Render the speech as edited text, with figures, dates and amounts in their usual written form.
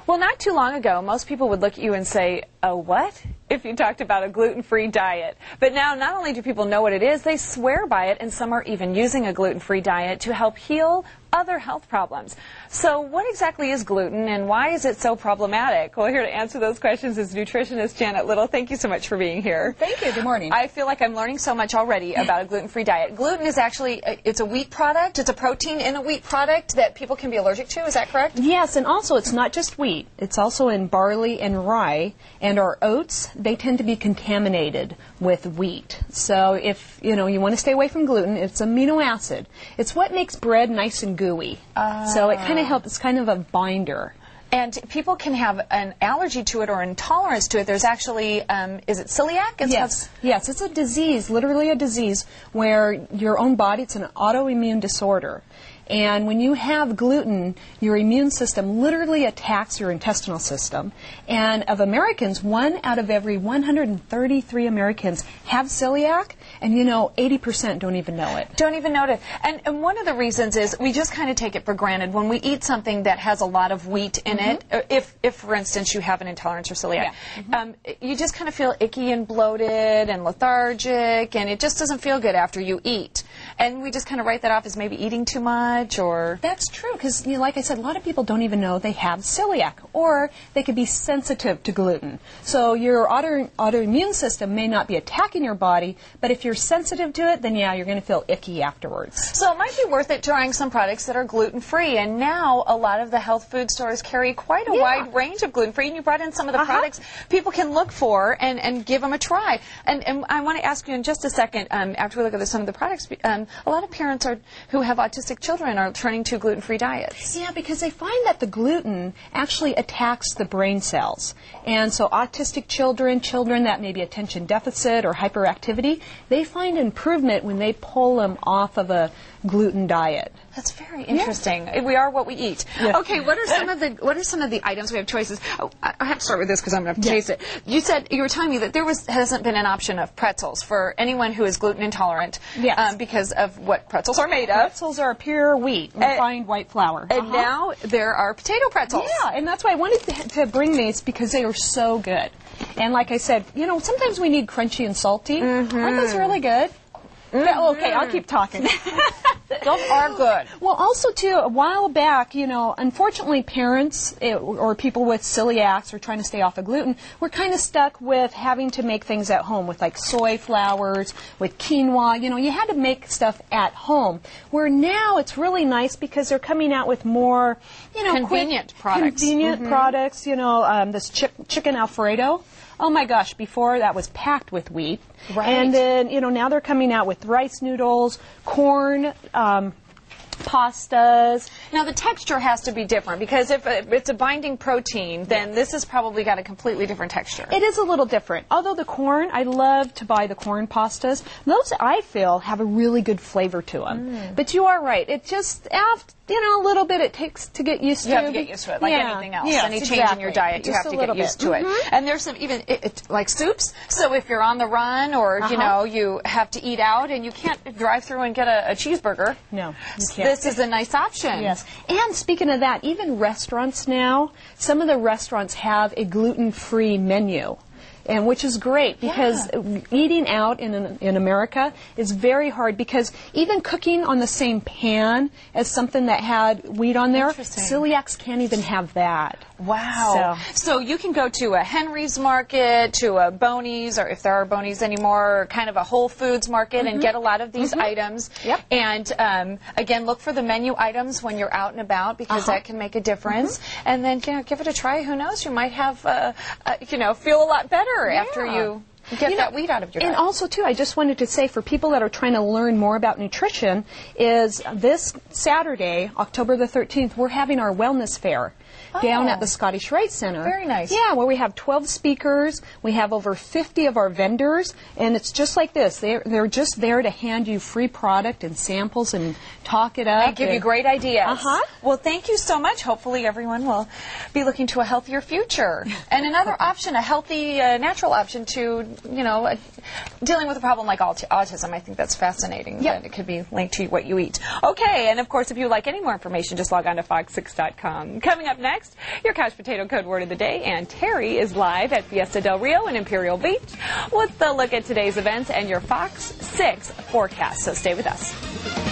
Well, not too long ago, most people would look at you and say, "Oh, what?" if you talked about a gluten-free diet. But now, not only do people know what it is, they swear by it, and some are even using a gluten-free diet to help heal other health problems. So what exactly is gluten, and why is it so problematic? Well, here to answer those questions is nutritionist Janet Little. Thank you so much for being here. Thank you. Good morning. I feel like I'm learning so much already about a gluten-free diet. Gluten is actually, it's a wheat product. It's a protein in a wheat product that people can be allergic to. Is that correct? Yes, and also it's not just wheat. It's also in barley and rye, and our oats, they tend to be contaminated with wheat. So if, you want to stay away from gluten, it's amino acid. It's what makes bread nice and gooey. So it kind of helps, it's kind of a binder. And people can have an allergy to it or intolerance to it. There's actually, is it celiac? Yes, it's a disease, literally a disease, where your own body, it's an autoimmune disorder. And when you have gluten, your immune system literally attacks your intestinal system. And of Americans, 1 out of every 133 Americans have celiac, and 80% don't even know it. Don't even know it. And one of the reasons is we just kind of take it for granted when we eat something that has a lot of wheat in it. If, for instance, you have an intolerance or celiac, you just kind of feel icky and bloated and lethargic, and it just doesn't feel good after you eat. And we just kind of write that off as maybe eating too much. Or that's true, because like I said, a lot of people don't even know they have celiac, or they could be sensitive to gluten. So your autoimmune system may not be attacking your body, but if you're sensitive to it, then you're going to feel icky afterwards. So it might be worth it trying some products that are gluten-free. And now a lot of the health food stores carry quite a wide range of gluten-free. And you brought in some of the products people can look for and give them a try. And I want to ask you in just a second, after we look at some of the products, a lot of parents who have autistic children are turning to gluten-free diets. Yeah, because they find that the gluten actually attacks the brain cells. And so autistic children that may be attention deficit or hyperactivity, they find improvement when they pull them off of a gluten diet. That's very interesting. Yeah. We are what we eat. Yeah. Okay, what are some of the items? We have choices. Oh, I have to start with this because I'm going to have to taste it. You were telling me that there hasn't been an option of pretzels for anyone who is gluten intolerant. Yes. Because of what pretzels are made of. Pretzels are pure wheat, refined white flour. And now there are potato pretzels. Yeah, and that's why I wanted to bring these, because they are so good. And like I said, sometimes we need crunchy and salty. Aren't those really good? Okay, I'll keep talking. Those are good. Well, also, too, a while back, unfortunately, parents or people with celiacs or trying to stay off of gluten were kind of stuck with having to make things at home with, like, soy flours, with quinoa. You had to make stuff at home. Where now it's really nice because they're coming out with more, convenient products. Convenient products, this chicken Alfredo. Oh my gosh, before that was packed with wheat. Right. And then, now they're coming out with rice noodles, corn, pastas. Now the texture has to be different, because if it's a binding protein, then this has probably got a completely different texture. It is a little different. Although the corn, I love to buy the corn pastas. Those, I feel, have a really good flavor to them. But you are right. It just, a little bit it takes to get used to. You have to get used to it, like anything else. Yes, Any change in your diet, you have to get used to it. And there's some even like soups. So if you're on the run, or you have to eat out and you can't drive through and get a cheeseburger. No, you can't. This is a nice option. Yes. And speaking of that, even restaurants now, some of the restaurants have a gluten-free menu. And which is great, because eating out in America is very hard, because even cooking on the same pan as something that had wheat on there, celiacs can't even have that. Wow. So you can go to a Henry's Market, to a Boney's, or if there are Boney's anymore, or kind of a Whole Foods Market, and get a lot of these items. Yep. And again, look for the menu items when you're out and about, because that can make a difference. And then give it a try. Who knows? You might have feel a lot better after you get that wheat out of your diet. And also, too, I just wanted to say, for people that are trying to learn more about nutrition, is this Saturday, October the 13th, we're having our wellness fair down at the Scottish Rite Center. Very nice. Yeah, where we have 12 speakers. We have over 50 of our vendors, and it's just like this. They're just there to hand you free product and samples and talk it up. And give you great ideas. Well, thank you so much. Hopefully everyone will be looking to a healthier future. And another option, a healthy, natural option to dealing with a problem like autism. I think that's fascinating. Yep. That it could be linked to what you eat. Okay, and of course, if you would like any more information, just log on to fox6.com. Coming up next, your couch potato code word of the day, and Terry is live at Fiesta del Rio in Imperial Beach with a look at today's events and your Fox 6 forecast. So stay with us.